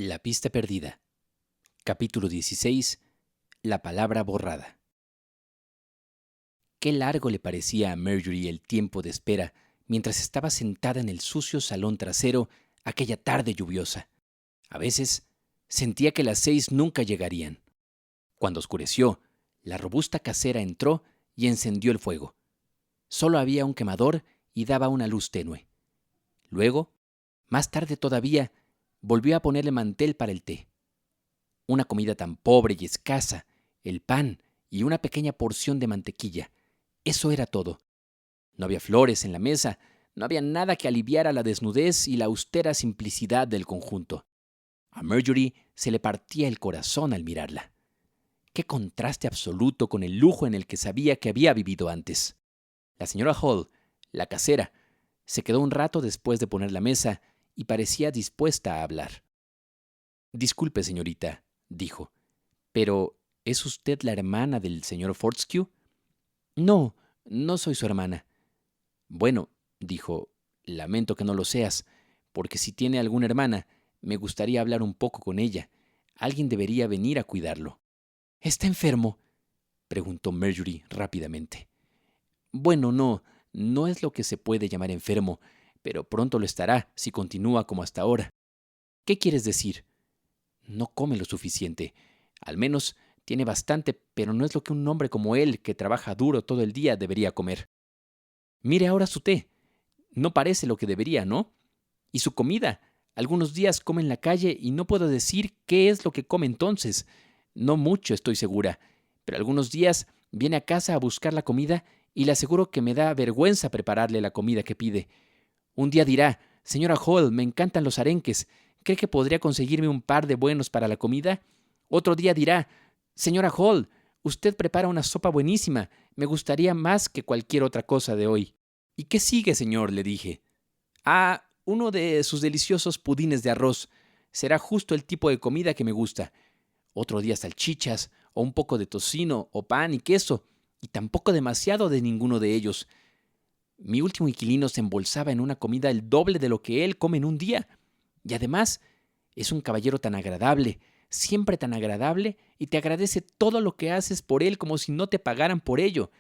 La pista perdida. Capítulo 16. La palabra borrada. Qué largo le parecía a Marjorie el tiempo de espera mientras estaba sentada en el sucio salón trasero aquella tarde lluviosa. A veces sentía que las 6 nunca llegarían. Cuando oscureció, la robusta casera entró y encendió el fuego. Solo había un quemador y daba una luz tenue. Luego, más tarde todavía, volvió a ponerle mantel para el té. Una comida tan pobre y escasa, el pan y una pequeña porción de mantequilla. Eso era todo. No había flores en la mesa, no había nada que aliviara la desnudez y la austera simplicidad del conjunto. A Marjorie se le partía el corazón al mirarla. Qué contraste absoluto con el lujo en el que sabía que había vivido antes. La señora Hall, la casera, se quedó un rato después de poner la mesa y parecía dispuesta a hablar. «Disculpe, señorita», dijo, «pero ¿es usted la hermana del señor Fortescue?» «No, no soy su hermana». «Bueno», dijo, «lamento que no lo seas, porque si tiene alguna hermana, me gustaría hablar un poco con ella. Alguien debería venir a cuidarlo». «¿Está enfermo?», preguntó Marjorie rápidamente. «Bueno, no es lo que se puede llamar enfermo, pero pronto lo estará si continúa como hasta ahora». «¿Qué quieres decir?» «No come lo suficiente. Al menos tiene bastante, pero no es lo que un hombre como él, que trabaja duro todo el día, debería comer. Mire ahora su té. No parece lo que debería, ¿no? Y su comida. Algunos días come en la calle y no puedo decir qué es lo que come entonces. No mucho, estoy segura. Pero algunos días viene a casa a buscar la comida y le aseguro que me da vergüenza prepararle la comida que pide. Un día dirá: «Señora Hall, me encantan los arenques. ¿Cree que podría conseguirme un par de buenos para la comida?» Otro día dirá: «Señora Hall, usted prepara una sopa buenísima. Me gustaría más que cualquier otra cosa de hoy». «¿Y qué sigue, señor?», le dije. «Ah, uno de sus deliciosos pudines de arroz. Será justo el tipo de comida que me gusta». Otro día salchichas, o un poco de tocino, o pan y queso, y tampoco demasiado de ninguno de ellos. Mi último inquilino se embolsaba en una comida el doble de lo que él come en un día. Y además, es un caballero tan agradable, siempre tan agradable, y te agradece todo lo que haces por él como si no te pagaran por ello.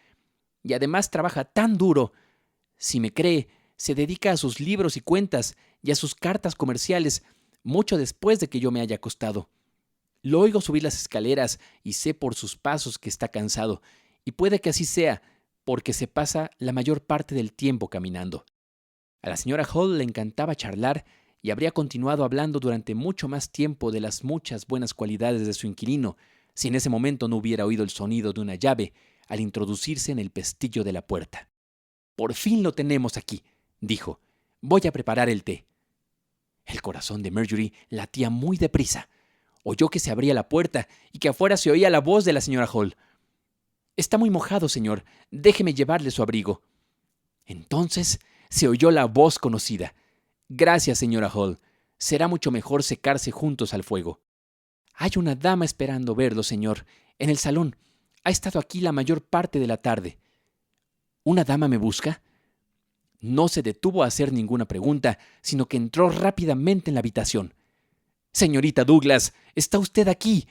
Y además trabaja tan duro. Si me cree, se dedica a sus libros y cuentas y a sus cartas comerciales mucho después de que yo me haya acostado. Lo oigo subir las escaleras y sé por sus pasos que está cansado, y puede que así sea, porque se pasa la mayor parte del tiempo caminando. A la señora Hall le encantaba charlar y habría continuado hablando durante mucho más tiempo de las muchas buenas cualidades de su inquilino, si en ese momento no hubiera oído el sonido de una llave al introducirse en el pestillo de la puerta. «Por fin lo tenemos aquí», dijo. «Voy a preparar el té». El corazón de Marjorie latía muy deprisa. Oyó que se abría la puerta y que afuera se oía la voz de la señora Hall. «Está muy mojado, señor. Déjeme llevarle su abrigo». Entonces se oyó la voz conocida. «Gracias, señora Hall. Será mucho mejor secarse juntos al fuego». «Hay una dama esperando verlo, señor, en el salón. Ha estado aquí la mayor parte de la tarde». «¿Una dama me busca?» No se detuvo a hacer ninguna pregunta, sino que entró rápidamente en la habitación. «Señorita Douglas, ¿está usted aquí?»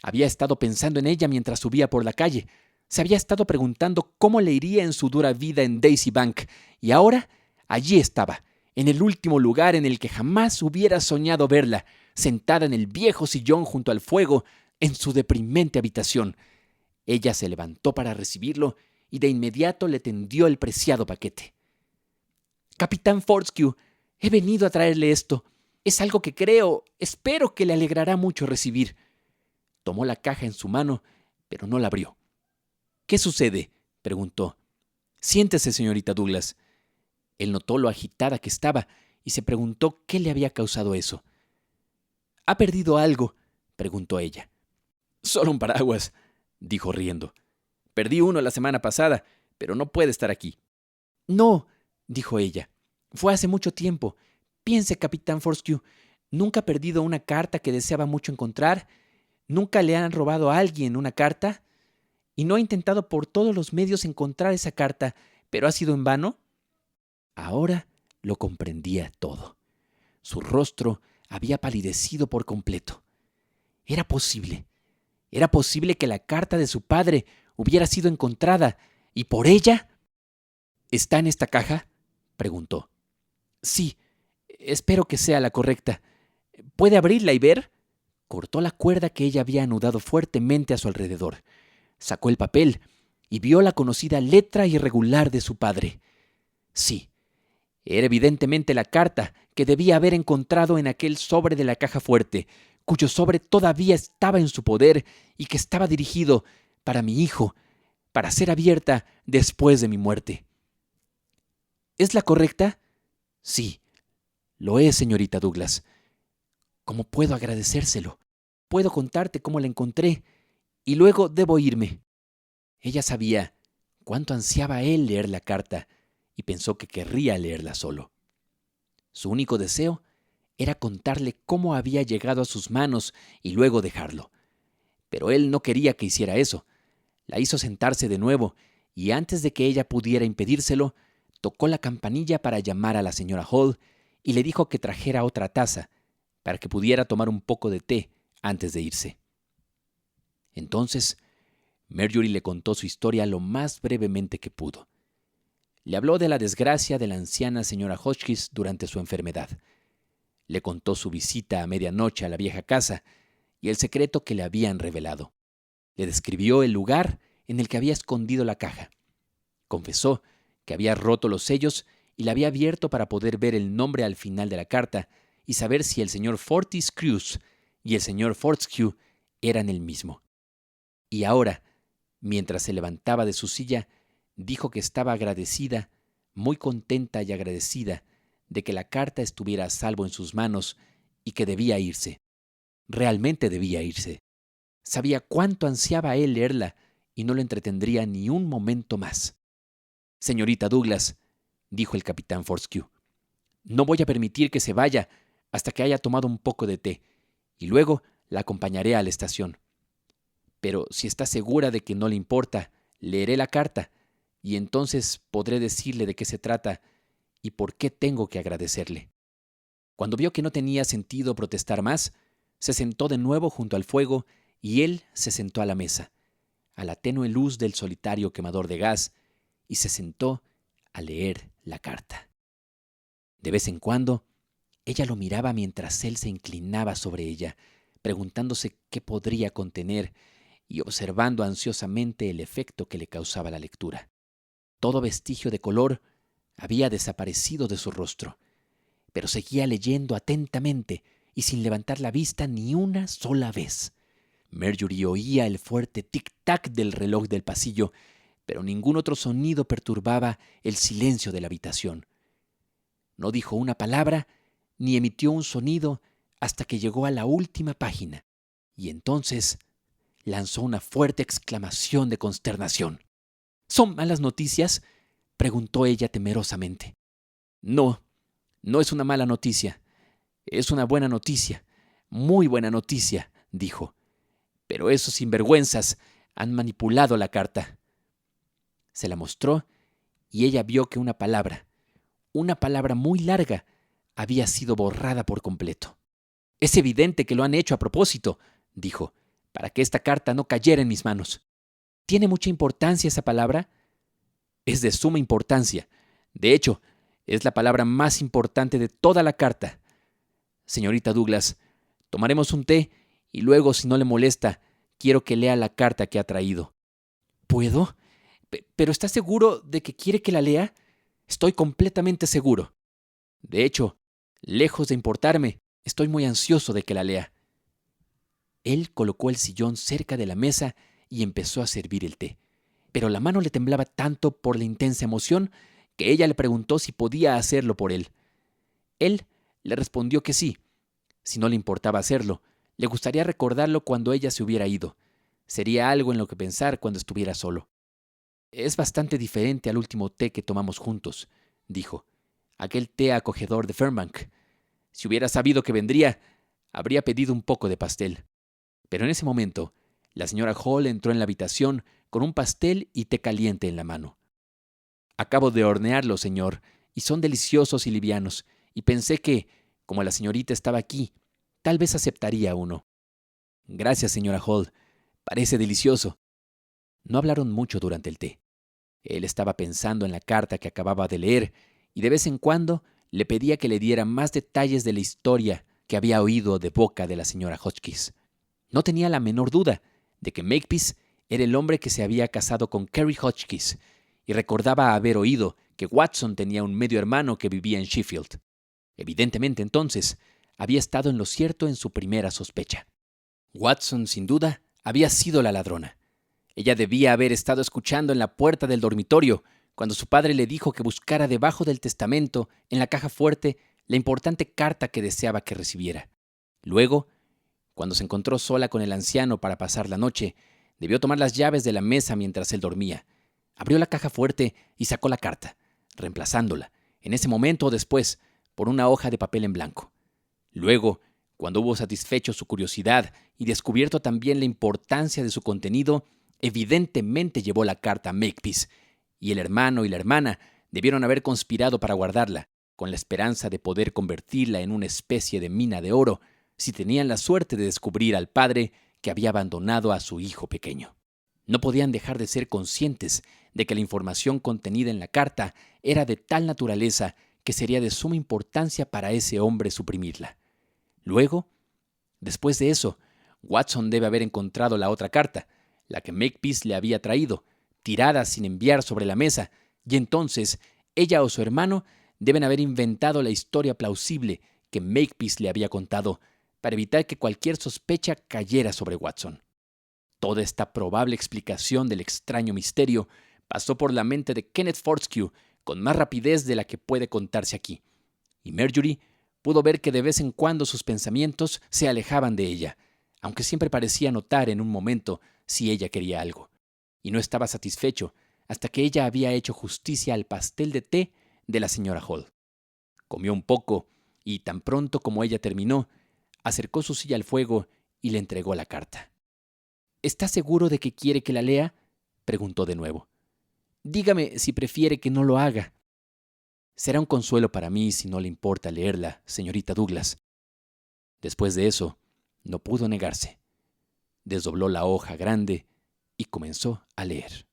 Había estado pensando en ella mientras subía por la calle. Se había estado preguntando cómo le iría en su dura vida en Daisy Bank, y ahora allí estaba, en el último lugar en el que jamás hubiera soñado verla, sentada en el viejo sillón junto al fuego, en su deprimente habitación. Ella se levantó para recibirlo y de inmediato le tendió el preciado paquete. «Capitán Fortescue, he venido a traerle esto. Es algo que espero que le alegrará mucho recibir». Tomó la caja en su mano, pero no la abrió. «¿Qué sucede?», preguntó. «Siéntese, señorita Douglas». Él notó lo agitada que estaba y se preguntó qué le había causado eso. «¿Ha perdido algo?», preguntó ella. «Solo un paraguas», dijo riendo. «Perdí uno la semana pasada, pero no puede estar aquí». «No», dijo ella. «Fue hace mucho tiempo. Piense, capitán Fortescue, ¿nunca ha perdido una carta que deseaba mucho encontrar? ¿Nunca le han robado a alguien una carta? ¿Y no ha intentado por todos los medios encontrar esa carta, pero ha sido en vano?» Ahora lo comprendía todo. Su rostro había palidecido por completo. Era posible que la carta de su padre hubiera sido encontrada, y por ella. ¿Está en esta caja?, preguntó. Sí, espero que sea la correcta. ¿Puede abrirla y ver? Cortó la cuerda que ella había anudado fuertemente a su alrededor. Sacó el papel y vio la conocida letra irregular de su padre. Sí, era evidentemente la carta que debía haber encontrado en aquel sobre de la caja fuerte, cuyo sobre todavía estaba en su poder y que estaba dirigido para mi hijo, para ser abierta después de mi muerte. ¿Es la correcta? Sí, lo es, señorita Douglas. ¿Cómo puedo agradecérselo? Puedo contarte cómo la encontré y luego debo irme. Ella sabía cuánto ansiaba él leer la carta y pensó que querría leerla solo. Su único deseo era contarle cómo había llegado a sus manos y luego dejarlo. Pero él no quería que hiciera eso. La hizo sentarse de nuevo y antes de que ella pudiera impedírselo, tocó la campanilla para llamar a la señora Hall y le dijo que trajera otra taza para que pudiera tomar un poco de té antes de irse. Entonces, Marjorie le contó su historia lo más brevemente que pudo. Le habló de la desgracia de la anciana señora Hotchkiss durante su enfermedad. Le contó su visita a medianoche a la vieja casa y el secreto que le habían revelado. Le describió el lugar en el que había escondido la caja. Confesó que había roto los sellos y la había abierto para poder ver el nombre al final de la carta y saber si el señor Fortescue y el señor Fortescue eran el mismo. Y ahora, mientras se levantaba de su silla, dijo que estaba agradecida, muy contenta y agradecida, de que la carta estuviera a salvo en sus manos y que debía irse. Realmente debía irse. Sabía cuánto ansiaba él leerla y no lo entretendría ni un momento más. Señorita Douglas, dijo el capitán Fortescue, no voy a permitir que se vaya hasta que haya tomado un poco de té, y luego la acompañaré a la estación. Pero si está segura de que no le importa, leeré la carta, y entonces podré decirle de qué se trata y por qué tengo que agradecerle. Cuando vio que no tenía sentido protestar más, se sentó de nuevo junto al fuego y él se sentó a la mesa, a la tenue luz del solitario quemador de gas, y se sentó a leer la carta. De vez en cuando, ella lo miraba mientras él se inclinaba sobre ella, preguntándose qué podría contener y observando ansiosamente el efecto que le causaba la lectura. Todo vestigio de color había desaparecido de su rostro, pero seguía leyendo atentamente y sin levantar la vista ni una sola vez. Marjorie oía el fuerte tic-tac del reloj del pasillo, pero ningún otro sonido perturbaba el silencio de la habitación. No dijo una palabra ni emitió un sonido hasta que llegó a la última página, y entonces lanzó una fuerte exclamación de consternación. ¿Son malas noticias?, preguntó ella temerosamente. No, no es una mala noticia. Es una buena noticia, muy buena noticia, dijo. Pero esos sinvergüenzas han manipulado la carta. Se la mostró y ella vio que una palabra muy larga, había sido borrada por completo. Es evidente que lo han hecho a propósito, dijo, para que esta carta no cayera en mis manos. ¿Tiene mucha importancia esa palabra? Es de suma importancia. De hecho, es la palabra más importante de toda la carta. Señorita Douglas, tomaremos un té y luego, si no le molesta, quiero que lea la carta que ha traído. ¿Puedo? ¿Pero está seguro de que quiere que la lea? Estoy completamente seguro. De hecho, lejos de importarme, estoy muy ansioso de que la lea. Él colocó el sillón cerca de la mesa y empezó a servir el té. Pero la mano le temblaba tanto por la intensa emoción que ella le preguntó si podía hacerlo por él. Él le respondió que sí. Si no le importaba hacerlo, le gustaría recordarlo cuando ella se hubiera ido. Sería algo en lo que pensar cuando estuviera solo. Es bastante diferente al último té que tomamos juntos, dijo. Aquel té acogedor de Fairbank. Si hubiera sabido que vendría, habría pedido un poco de pastel. Pero en ese momento, la señora Hall entró en la habitación con un pastel y té caliente en la mano. Acabo de hornearlos, señor, y son deliciosos y livianos, y pensé que, como la señorita estaba aquí, tal vez aceptaría uno. Gracias, señora Hall. Parece delicioso. No hablaron mucho durante el té. Él estaba pensando en la carta que acababa de leer y de vez en cuando le pedía que le diera más detalles de la historia que había oído de boca de la señora Hotchkiss. No tenía la menor duda de que Makepeace era el hombre que se había casado con Carrie Hotchkiss y recordaba haber oído que Watson tenía un medio hermano que vivía en Sheffield. Evidentemente, entonces, había estado en lo cierto en su primera sospecha. Watson, sin duda, había sido la ladrona. Ella debía haber estado escuchando en la puerta del dormitorio cuando su padre le dijo que buscara debajo del testamento, en la caja fuerte, la importante carta que deseaba que recibiera. Luego, cuando se encontró sola con el anciano para pasar la noche, debió tomar las llaves de la mesa mientras él dormía. Abrió la caja fuerte y sacó la carta, reemplazándola, en ese momento o después, por una hoja de papel en blanco. Luego, cuando hubo satisfecho su curiosidad y descubierto también la importancia de su contenido, evidentemente llevó la carta a Makepeace, y el hermano y la hermana debieron haber conspirado para guardarla, con la esperanza de poder convertirla en una especie de mina de oro, si tenían la suerte de descubrir al padre que había abandonado a su hijo pequeño. No podían dejar de ser conscientes de que la información contenida en la carta era de tal naturaleza que sería de suma importancia para ese hombre suprimirla. Luego, después de eso, Watson debe haber encontrado la otra carta, la que Makepeace le había traído, tirada sin enviar sobre la mesa, y entonces ella o su hermano deben haber inventado la historia plausible que Makepeace le había contado para evitar que cualquier sospecha cayera sobre Watson. Toda esta probable explicación del extraño misterio pasó por la mente de Kenneth Fortescue con más rapidez de la que puede contarse aquí, y Marjorie pudo ver que de vez en cuando sus pensamientos se alejaban de ella, aunque siempre parecía notar en un momento si ella quería algo, y no estaba satisfecho hasta que ella había hecho justicia al pastel de té de la señora Hall. Comió un poco y, tan pronto como ella terminó, acercó su silla al fuego y le entregó la carta. ¿Está seguro de que quiere que la lea?, preguntó de nuevo. Dígame si prefiere que no lo haga. Será un consuelo para mí si no le importa leerla, señorita Douglas. Después de eso, no pudo negarse. Desdobló la hoja grande y comenzó a leer.